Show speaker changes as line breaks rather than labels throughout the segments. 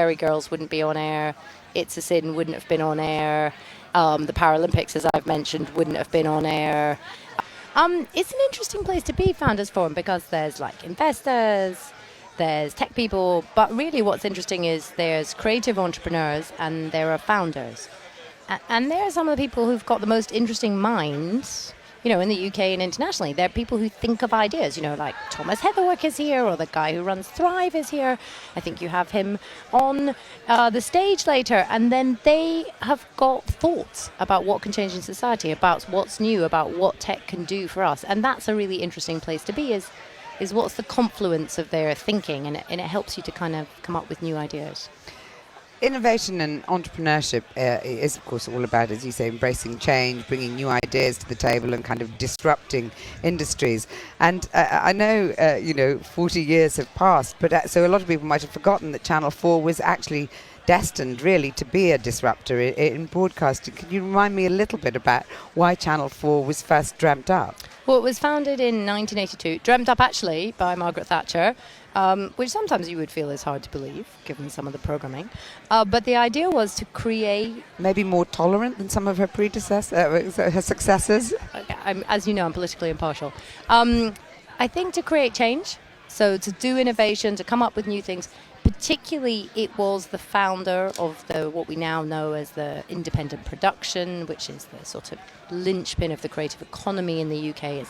Derry Girls wouldn't be on air. It's a Sin wouldn't have been on air. The Paralympics, as I've mentioned, wouldn't have been on air. It's an interesting place to be, Founders Forum, because there's like investors, there's tech people, but really what's interesting is there's creative entrepreneurs and there are founders. And there are some of the people who've got the most interesting minds, you know, in the UK and internationally. They're people who think of ideas, you know, like Thomas Heatherwick is here, or the guy who runs Thrive is here. I think you have him on the stage later. And then they have got thoughts about what can change in society, about what's new, about what tech can do for us. And that's a really interesting place to be, is what's the confluence of their thinking, and it helps you to kind of come up with new ideas.
Innovation and entrepreneurship is, of course, all about, as you say, embracing change, bringing new ideas to the table and kind of disrupting industries. And I know, 40 years have passed, but so a lot of people might have forgotten that Channel 4 was actually destined really to be a disruptor in broadcasting. Can you remind me a little bit about why Channel 4 was first dreamt up?
Well, it was founded in 1982, dreamt up actually by Margaret Thatcher, which sometimes you would feel is hard to believe, given some of the programming. But the idea was to create...
Maybe more tolerant than some of her her successors?
As you know, I'm politically impartial. I think to create change, so to do innovation, to come up with new things. Particularly, it was the founder of what we now know as the independent production, which is the sort of linchpin of the creative economy in the UK.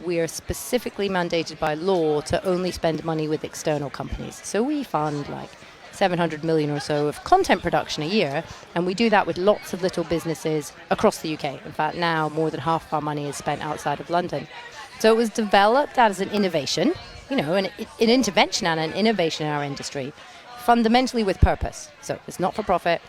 We're specifically mandated by law to only spend money with external companies. So we fund like 700 million or so of content production a year, and we do that with lots of little businesses across the UK. In fact, now more than half of our money is spent outside of London. So it was developed as an innovation, you know, an intervention and an innovation in our industry, fundamentally with purpose. So it's not for profit,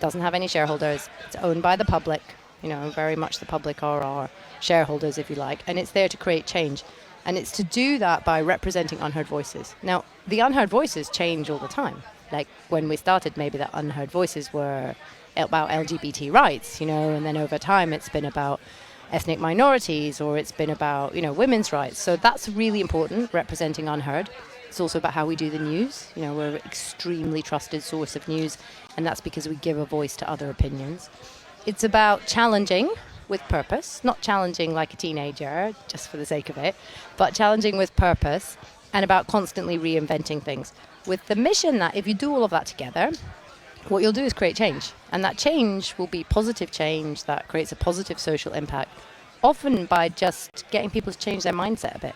doesn't have any shareholders, it's owned by the public, you know, very much the public are our shareholders, if you like, and it's there to create change. And it's to do that by representing unheard voices. Now, the unheard voices change all the time. Like when we started, maybe the unheard voices were about LGBT rights, you know, and then over time it's been about ethnic minorities, or it's been about, you know, women's rights. So that's really important, representing unheard. It's also about how we do the news. You know, we're an extremely trusted source of news, and that's because we give a voice to other opinions. It's about challenging with purpose, not challenging like a teenager just for the sake of it, but challenging with purpose, and about constantly reinventing things with the mission that if you do all of that together, what you'll do is create change. And that change will be positive change that creates a positive social impact, often by just getting people to change their mindset a bit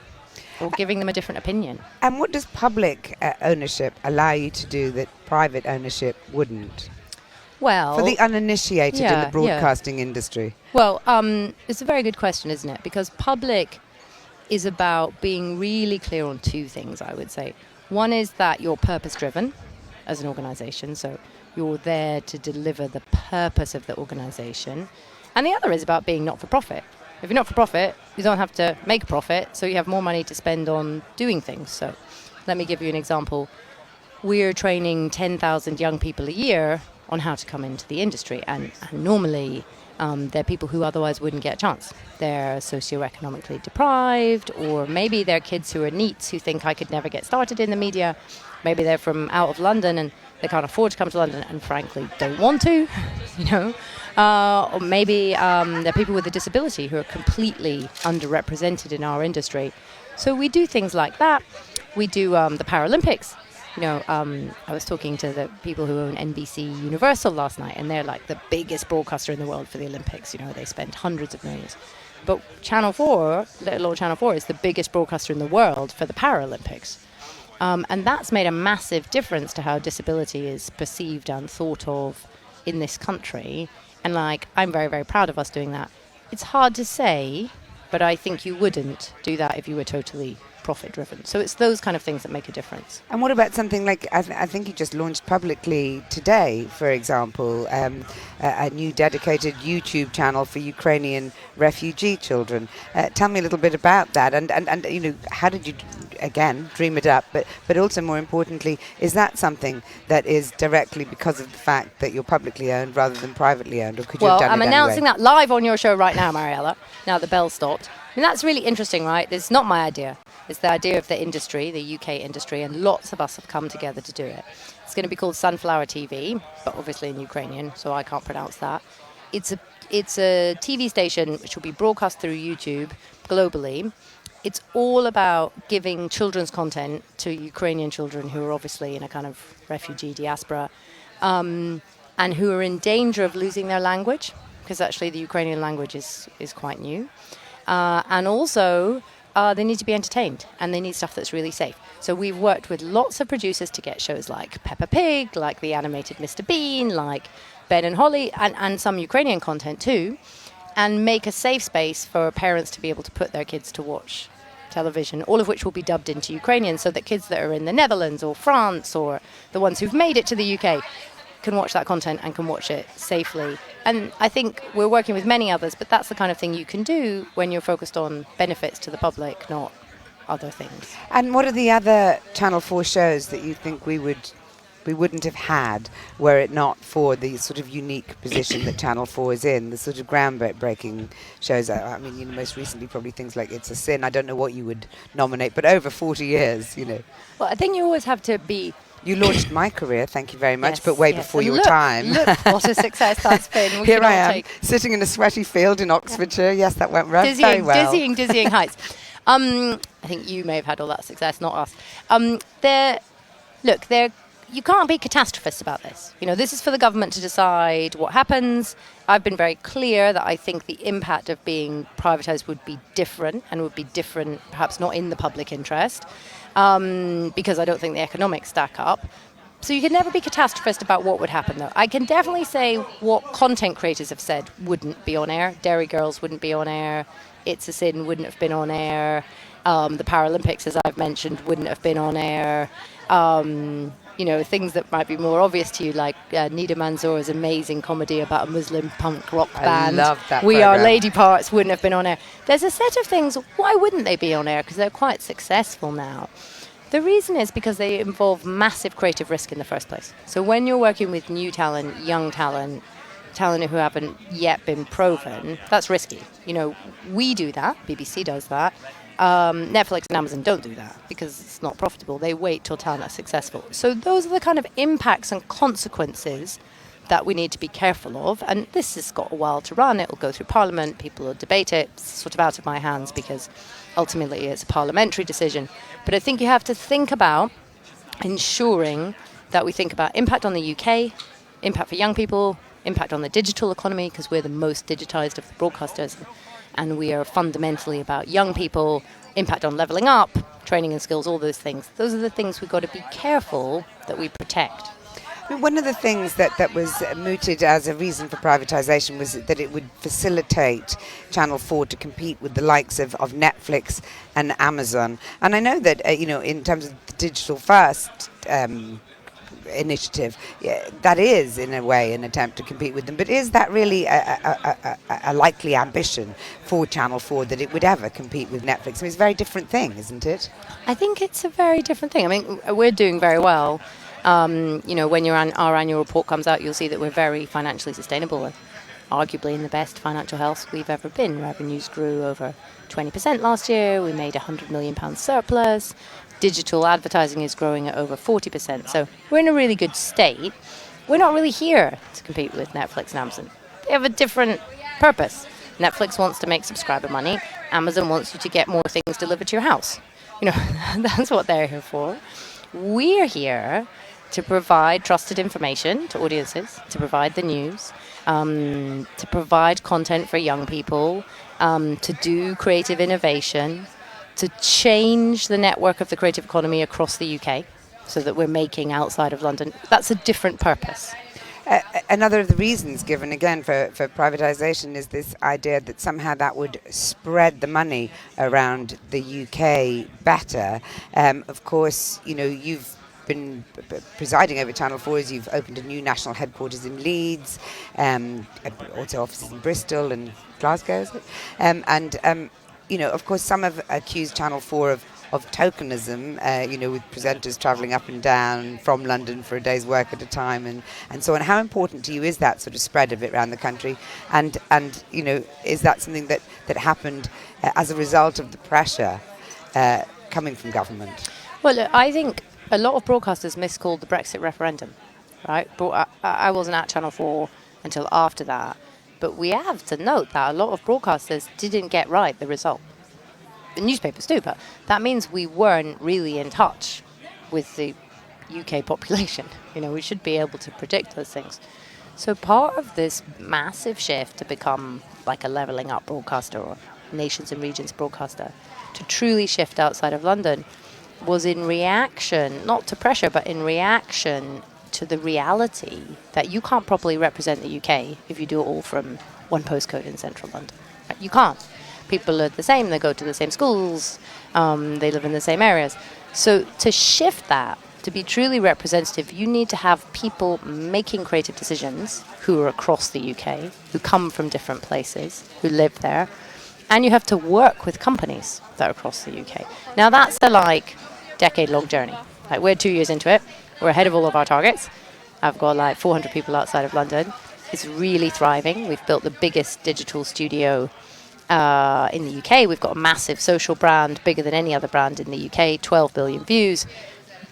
or giving them a different opinion.
And what does public ownership allow you to do that private ownership wouldn't?
Well,
for the uninitiated in the broadcasting industry.
Well, it's a very good question, isn't it? Because public is about being really clear on two things, I would say. One is that you're purpose-driven as an organization, so you're there to deliver the purpose of the organization. And the other is about being not-for-profit. If you're not-for-profit, you don't have to make a profit, so you have more money to spend on doing things. So let me give you an example. We're training 10,000 young people a year on how to come into the industry. And normally, they're people who otherwise wouldn't get a chance. They're socioeconomically deprived, or maybe they're kids who are NEETs who think I could never get started in the media. Maybe they're from out of London and they can't afford to come to London and frankly don't want to, you know. Or maybe they're people with a disability who are completely underrepresented in our industry. So we do things like that. We do the Paralympics. You know, I was talking to the people who own NBC Universal last night, and they're like the biggest broadcaster in the world for the Olympics. You know, they spend hundreds of millions. But Channel 4, little old Channel 4, is the biggest broadcaster in the world for the Paralympics. And that's made a massive difference to how disability is perceived and thought of in this country. And like, I'm very, very proud of us doing that. It's hard to say, but I think you wouldn't do that if you were totally profit-driven. So it's those kind of things that make a difference.
And what about something like, I think you just launched publicly today, for example, a new dedicated YouTube channel for Ukrainian refugee children. Tell me a little bit about that, and you know, how did you, again, dream it up, but also more importantly, is that something that is directly because of the fact that you're publicly owned rather than privately owned, or could you have done it anyway?
I'm announcing that live on your show right now, Mariella. Now the bell stopped. I mean, that's really interesting, right? It's not my idea. It's the idea of the industry, the UK industry, and lots of us have come together to do it. It's going to be called Sunflower TV, but obviously in Ukrainian, so I can't pronounce that. It's a TV station which will be broadcast through YouTube globally. It's all about giving children's content to Ukrainian children who are obviously in a kind of refugee diaspora, and who are in danger of losing their language, because actually the Ukrainian language is quite new. And also, they need to be entertained, and they need stuff that's really safe. So we've worked with lots of producers to get shows like Peppa Pig, like the animated Mr. Bean, like Ben and Holly, and some Ukrainian content too, and make a safe space for parents to be able to put their kids to watch television, all of which will be dubbed into Ukrainian, so that kids that are in the Netherlands or France or the ones who've made it to the UK can watch that content and can watch it safely. And I think we're working with many others, but that's the kind of thing you can do when you're focused on benefits to the public, not other things.
And what are the other Channel 4 shows that you think we wouldn't have had were it not for the sort of unique position that Channel 4 is in, the sort of groundbreaking shows? I mean, you know, most recently probably things like It's a Sin. I don't know what you would nominate, but over 40 years, you know.
Well, I think you always have to be...
You launched my career, thank you very much,
Yes,
but way
yes.
before
And
your time.
Look what a success that's been. We
Here
can
I
all
am, sitting in a sweaty field in Oxfordshire. Yes, that went very well.
Dizzying heights. I think you may have had all that success, not us. You can't be catastrophist about this. You know, this is for the government to decide what happens. I've been very clear that I think the impact of being privatised would be different, and would be different, perhaps not in the public interest, because I don't think the economics stack up. So you can never be catastrophist about what would happen, though. I can definitely say what content creators have said wouldn't be on air. Derry Girls wouldn't be on air. It's a Sin wouldn't have been on air. The Paralympics, as I've mentioned, wouldn't have been on air. You know, things that might be more obvious to you, like Nida Manzoor's amazing comedy about a Muslim punk rock band.
I love that
We
program.
Are Lady Parts wouldn't have been on air. There's a set of things, why wouldn't they be on air? Because they're quite successful now. The reason is because they involve massive creative risk in the first place. So when you're working with new talent, young talent who haven't yet been proven, that's risky. You know, we do that, BBC does that. Netflix and Amazon don't do that because it's not profitable. They wait till talent are successful. So those are the kind of impacts and consequences that we need to be careful of. And this has got a while to run. It will go through Parliament. People will debate it. It's sort of out of my hands because ultimately it's a parliamentary decision. But I think you have to think about ensuring that we think about impact on the UK, impact for young people, impact on the digital economy, because we're the most digitized of the broadcasters. And we are fundamentally about young people, impact on levelling up, training and skills, all those things. Those are the things we've got to be careful that we protect.
One of the things that was mooted as a reason for privatisation was that it would facilitate Channel 4 to compete with the likes of Netflix and Amazon. And I know that, you know, in terms of the digital first initiative, that is in a way an attempt to compete with them, but is that really a likely ambition for Channel 4, that it would ever compete with Netflix? I mean, it's a very different thing, isn't it?
I think it's a very different thing. I mean, we're doing very well. You know, when our annual report comes out, you'll see that we're very financially sustainable, arguably in the best financial health we've ever been. Revenues grew over 20% last year. We made £100 million surplus. Digital advertising is growing at over 40%. So we're in a really good state. We're not really here to compete with Netflix and Amazon. They have a different purpose. Netflix wants to make subscriber money. Amazon wants you to get more things delivered to your house. You know, that's what they're here for. We're here to provide trusted information to audiences, to provide the news, to provide content for young people, to do creative innovation, to change the network of the creative economy across the UK so that we're making outside of London. That's a different purpose.
Another of the reasons given, again, for privatisation is this idea that somehow that would spread the money around the UK better. Of course, you know, you've been presiding over Channel 4 as you've opened a new national headquarters in Leeds, also offices in Bristol and Glasgow, is it? You know, of course, some have accused Channel 4 of tokenism, you know, with presenters travelling up and down from London for a day's work at a time and so on. How important to you is that sort of spread of it around the country? And you know, is that something that happened as a result of the pressure coming from government?
Well, look, I think a lot of broadcasters miscalled the Brexit referendum, right? But I wasn't at Channel 4 until after that. But we have to note that a lot of broadcasters didn't get right the result. The newspapers do, but that means we weren't really in touch with the UK population. You know, we should be able to predict those things. So part of this massive shift to become like a levelling up broadcaster or nations and regions broadcaster, to truly shift outside of London, was in reaction, not to pressure, but in reaction to the reality that you can't properly represent the UK if you do it all from one postcode in central London. Right? You can't. People are the same, they go to the same schools, they live in the same areas. So to shift that, to be truly representative, you need to have people making creative decisions who are across the UK, who come from different places, who live there, and you have to work with companies that are across the UK. Now that's a decade-long journey. Like, we're 2 years into it, we're ahead of all of our targets. I've got 400 people outside of London. It's really thriving. We've built the biggest digital studio in the UK. We've got a massive social brand, bigger than any other brand in the UK, 12 billion views.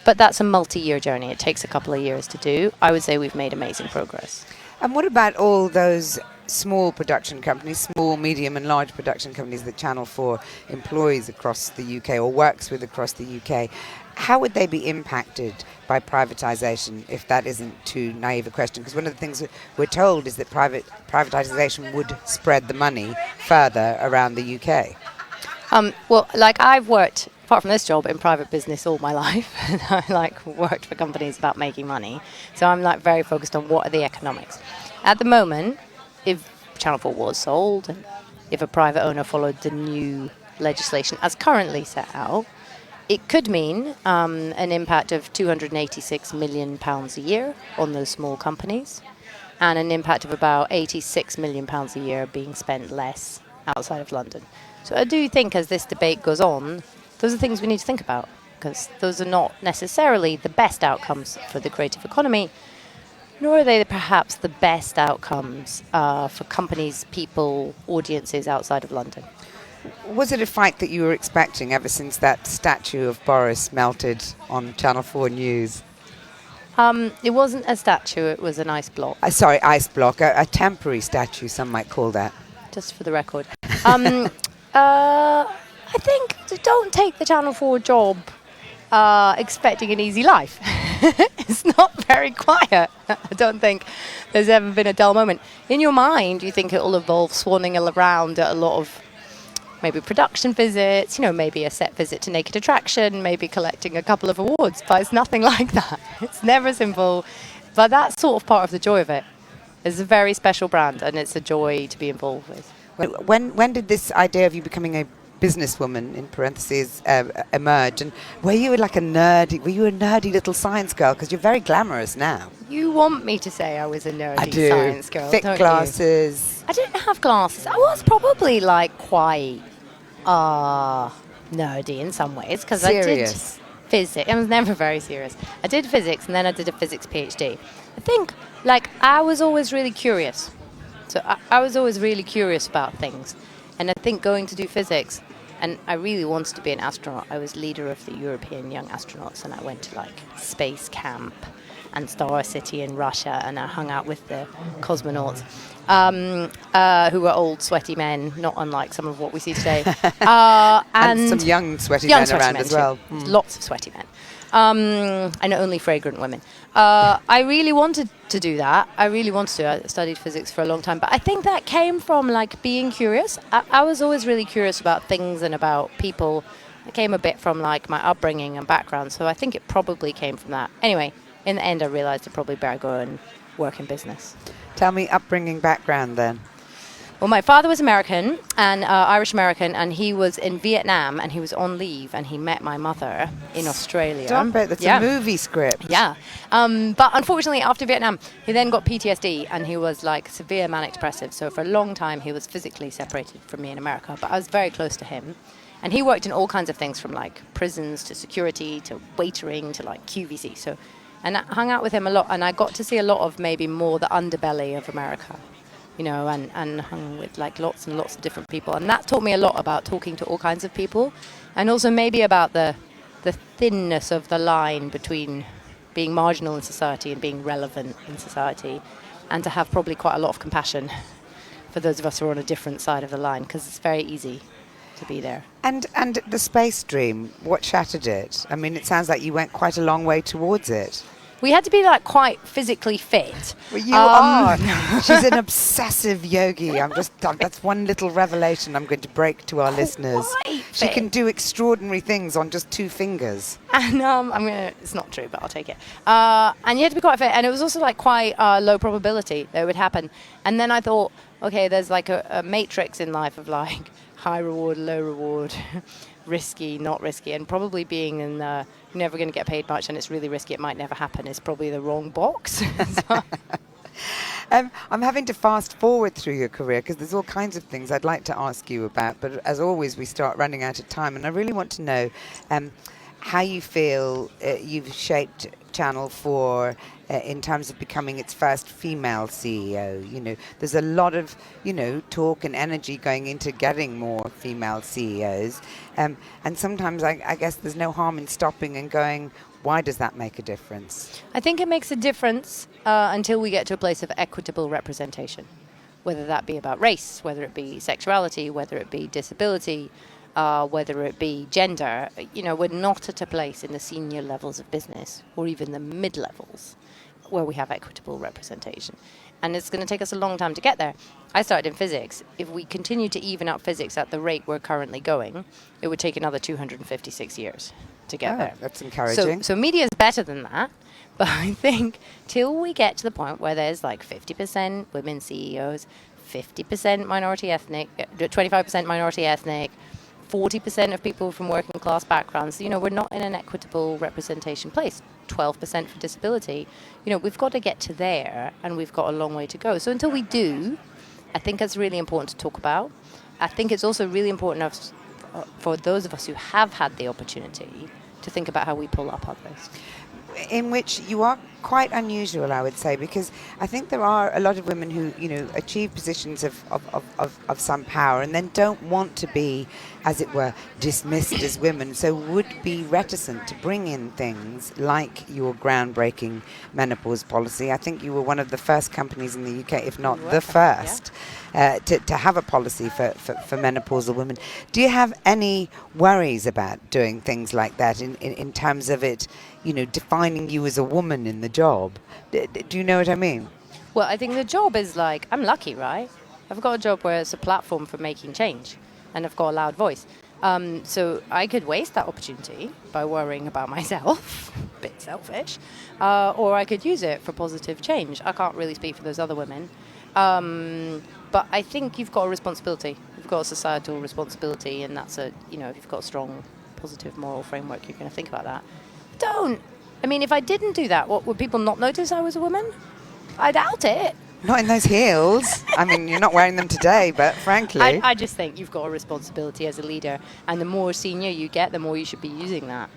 But that's a multi-year journey. It takes a couple of years to do. I would say we've made amazing progress.
And what about all those small production companies, small, medium and large production companies that Channel 4 employs across the UK or works with across the UK? How would they be impacted by privatisation, if that isn't too naive a question? Because one of the things that we're told is that privatisation would spread the money further around the UK.
I've worked, apart from this job, in private business all my life. And I worked for companies about making money. So I'm very focused on what are the economics. At the moment, if Channel 4 was sold, and if a private owner followed the new legislation as currently set out, it could mean an impact of £286 million a year on those small companies, and an impact of about £86 million a year being spent less outside of London. So I do think as this debate goes on, those are things we need to think about, because those are not necessarily the best outcomes for the creative economy, nor are they perhaps the best outcomes for companies, people, audiences outside of London.
Was it a fight that you were expecting ever since that statue of Boris melted on Channel 4 News?
It wasn't a statue, it was an ice block.
Ice block, a temporary statue, some might call that.
Just for the record. I think don't take the Channel 4 job expecting an easy life. It's not very quiet. I don't think there's ever been a dull moment. In your mind, you think it will involve swanning around at a lot of maybe production visits, maybe a set visit to Naked Attraction, maybe collecting a couple of awards, but it's nothing like that. It's never simple, but that's sort of part of the joy of it. It's a very special brand, and it's a joy to be involved with.
When did this idea of you becoming a businesswoman, in parentheses, emerge? And were you a nerdy little science girl? Because you're very glamorous now.
You want me to say I was a nerdy science girl,
thick
don't
glasses.
You? I didn't have glasses. I was probably quite nerdy in some ways, because I did physics. I was never very serious. I did physics, and then I did a physics PhD. I think I was always really curious. So I was always really curious about things. And I think going to do physics, and I really wanted to be an astronaut. I was leader of the European Young Astronauts, and I went to space camp and Star City in Russia, and I hung out with the cosmonauts, who were old, sweaty men, not unlike some of what we see today.
And some young, sweaty men around as well.
Lots of sweaty men. And only fragrant women. I really wanted to do that. I studied physics for a long time, but I think that came from being curious. I was always really curious about things and about people. It came a bit from my upbringing and background, so I think it probably came from that. Anyway, in the end I realised I'd probably better go and work in business.
Tell me upbringing background then.
Well, my father was American, and Irish-American, and he was in Vietnam, and he was on leave, and he met my mother in Australia.
Stop it, that's a movie script.
Yeah. But unfortunately, after Vietnam, he then got PTSD, and he was severe manic depressive. So for a long time, he was physically separated from me in America, but I was very close to him. And he worked in all kinds of things, from prisons to security to waitering to QVC. And I hung out with him a lot, and I got to see a lot of maybe more the underbelly of America. And hung with lots and lots of different people. And that taught me a lot about talking to all kinds of people And also maybe about the thinness of the line between being marginal in society and being relevant in society, and to have probably quite a lot of compassion for those of us who are on a different side of the line, because it's very easy to be there.
And the space dream, what shattered it? I mean, it sounds like you went quite a long way towards it.
We had to be like quite physically fit.
Well, you are. She's an obsessive yogi. That's one little revelation I'm going to break to our listeners. She can do extraordinary things on just 2 fingers.
And it's not true, but I'll take it. And you had to be quite fit, and it was also like quite low probability that it would happen. And then I thought, okay, there's like a matrix in life of like high reward, low reward, risky, not risky, and probably being in you're never going to get paid much and it's really risky, it might never happen, is probably the wrong box.
I'm having to fast forward through your career because there's all kinds of things I'd like to ask you about, but as always we start running out of time, and I really want to know how you feel you've shaped Channel 4 in terms of becoming its first female CEO. You know, there's a lot of, talk and energy going into getting more female CEOs. And sometimes I guess there's no harm in stopping and going, why does that make a difference?
I think it makes a difference until we get to a place of equitable representation, whether that be about race, whether it be sexuality, whether it be disability, whether it be gender. We're not at a place in the senior levels of business or even the mid-levels where we have equitable representation. And it's going to take us a long time to get there. I started in physics. If we continue to even up physics at the rate we're currently going, it would take another 256 years to get there.
That's encouraging.
So media is better than that. But I think till we get to the point where there's like 50% women CEOs, 50% minority ethnic, 25% minority ethnic, 40% of people from working class backgrounds, we're not in an equitable representation place. 12% for disability. We've got to get to there, and we've got a long way to go. So until we do, I think it's really important to talk about. I think it's also really important for those of us who have had the opportunity to think about how we pull up others.
In which you are quite unusual, I would say, because I think there are a lot of women who, achieve positions of some power and then don't want to be, as it were, dismissed as women, so would be reticent to bring in things like your groundbreaking menopause policy. I think you were one of the first companies in the UK, if not the first, to have a policy for menopausal women. Do you have any worries about doing things like that in terms of it, defining you as a woman in the job? Do you know what I mean?
Well, I think the job is like, I'm lucky, right? I've got a job where it's a platform for making change, and I've got a loud voice. So I could waste that opportunity by worrying about myself, a bit selfish, or I could use it for positive change. I can't really speak for those other women. But I think you've got a responsibility. You've got a societal responsibility, and that's if you've got a strong, positive moral framework, you're going to think about that. If I didn't do that, what, would people not notice I was a woman? I doubt it.
Not in those heels. You're not wearing them today, but frankly...
I just think you've got a responsibility as a leader, and the more senior you get, the more you should be using that.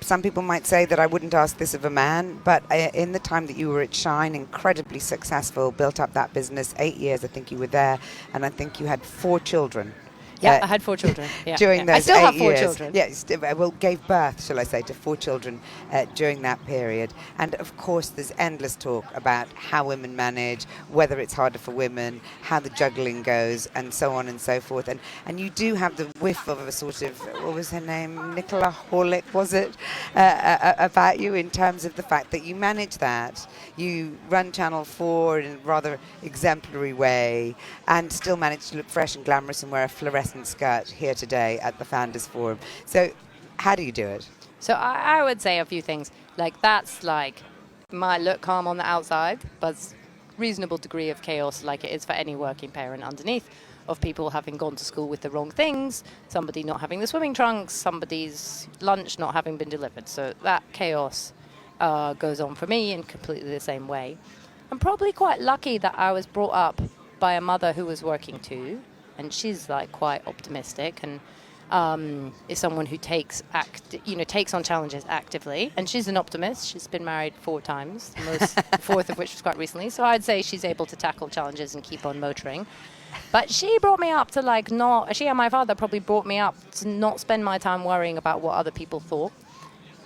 Some people might say that I wouldn't ask this of a man, but in the time that you were at Shine, incredibly successful, built up that business, 8 years I think you were there, and I think you had 4 children.
Yeah, I had 4 children.
During those 8 years.
I still have 4 children.
Yes, gave birth, shall I say, to 4 children during that period. And of course, there's endless talk about how women manage, whether it's harder for women, how the juggling goes, and so on and so forth. And you do have the whiff of a sort of, what was her name, Nicola Horlick, was it, about you in terms of the fact that you manage that, you run Channel 4 in a rather exemplary way, and still manage to look fresh and glamorous and wear a fluorescent skirt here today at the Founders Forum. So how do you do it?
So I would say a few things. Like, that's like, might look calm on the outside, but reasonable degree of chaos, like it is for any working parent underneath, of people having gone to school with the wrong things, somebody not having the swimming trunks, somebody's lunch not having been delivered. So that chaos goes on for me in completely the same way. I'm probably quite lucky that I was brought up by a mother who was working too, and she's like quite optimistic, and is someone who takes on challenges actively, and she's an optimist. She's been married 4 times, the fourth of which was quite recently. So I'd say she's able to tackle challenges and keep on motoring. But she brought me up to she and my father probably brought me up to not spend my time worrying about what other people thought.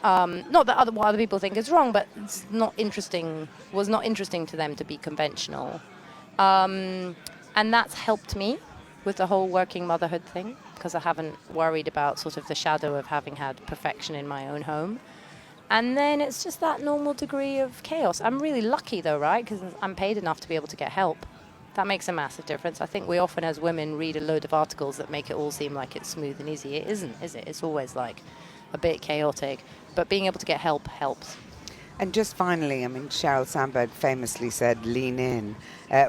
Not that what other people think is wrong, but it's was not interesting to them to be conventional. And that's helped me with the whole working motherhood thing, because I haven't worried about sort of the shadow of having had perfection in my own home. And then it's just that normal degree of chaos. I'm really lucky though, right? Because I'm paid enough to be able to get help. That makes a massive difference. I think we often as women read a load of articles that make it all seem like it's smooth and easy. It isn't, is it? It's always like a bit chaotic. But being able to get help helps.
And just finally, I mean, Sheryl Sandberg famously said, lean in.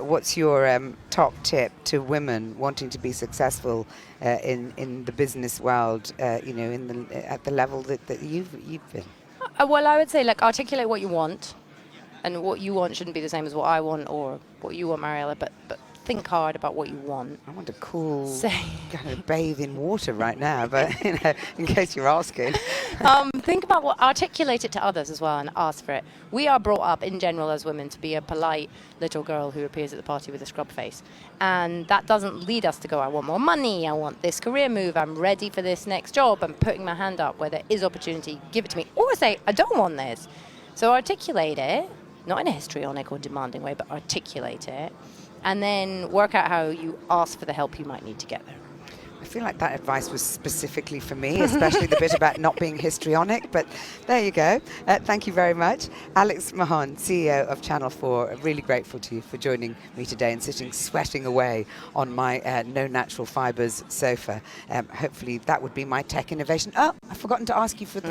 What's your top tip to women wanting to be successful in the business world, at the level that you've been?
Well, I would say, articulate what you want. And what you want shouldn't be the same as what I want or what you want, Mariella, but think hard about what you want.
I want a cool kind of bathe in water right now, but in case you're asking.
Think about articulate it to others as well and ask for it. We are brought up in general as women to be a polite little girl who appears at the party with a scrub face. And that doesn't lead us to go, I want more money, I want this career move, I'm ready for this next job, I'm putting my hand up where there is opportunity, give it to me. Or say, I don't want this. So articulate it, not in a histrionic or demanding way, but articulate it. And then work out how you ask for the help you might need to get there.
I feel like that advice was specifically for me, especially the bit about not being histrionic, but there you go. Thank you very much. Alex Mahon, CEO of Channel4, really grateful to you for joining me today and sweating away on my no natural fibres sofa. Hopefully that would be my tech innovation. Oh, I've forgotten to ask you for the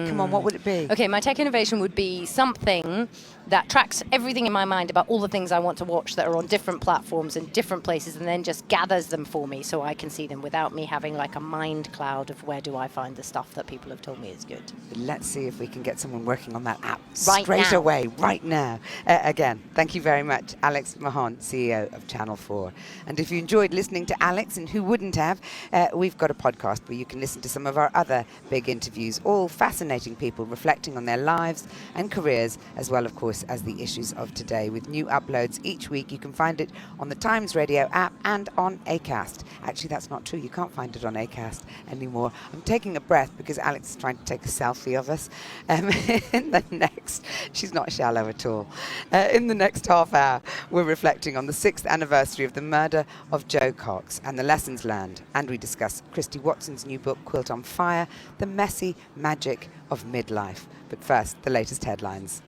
come on, what would it be?
Okay, my tech innovation would be something that tracks everything in my mind about all the things I want to watch that are on different platforms and different places, and then just gathers them for me so I can see them without me having a mind cloud of where do I find the stuff that people have told me is good.
Let's see if we can get someone working on that app
straight
away, right now. Again, thank you very much, Alex Mahon, CEO of Channel4. And if you enjoyed listening to Alex, and who wouldn't have, we've got a podcast where you can listen to some of our other big interviews, all fascinating people reflecting on their lives and careers, as well, of course, as the issues of today, with new uploads each week. You can find it on the Times Radio app and on Acast. Actually, that's not true. You can't find it on Acast anymore. I'm taking a breath because Alex is trying to take a selfie of us. She's not shallow at all. In the next half hour, we're reflecting on the 6th anniversary of the murder of Joe Cox and the lessons learned. And we discuss Christy Watson's new book, Quilt on Fire, The Messy Magic of Midlife. But first, the latest headlines.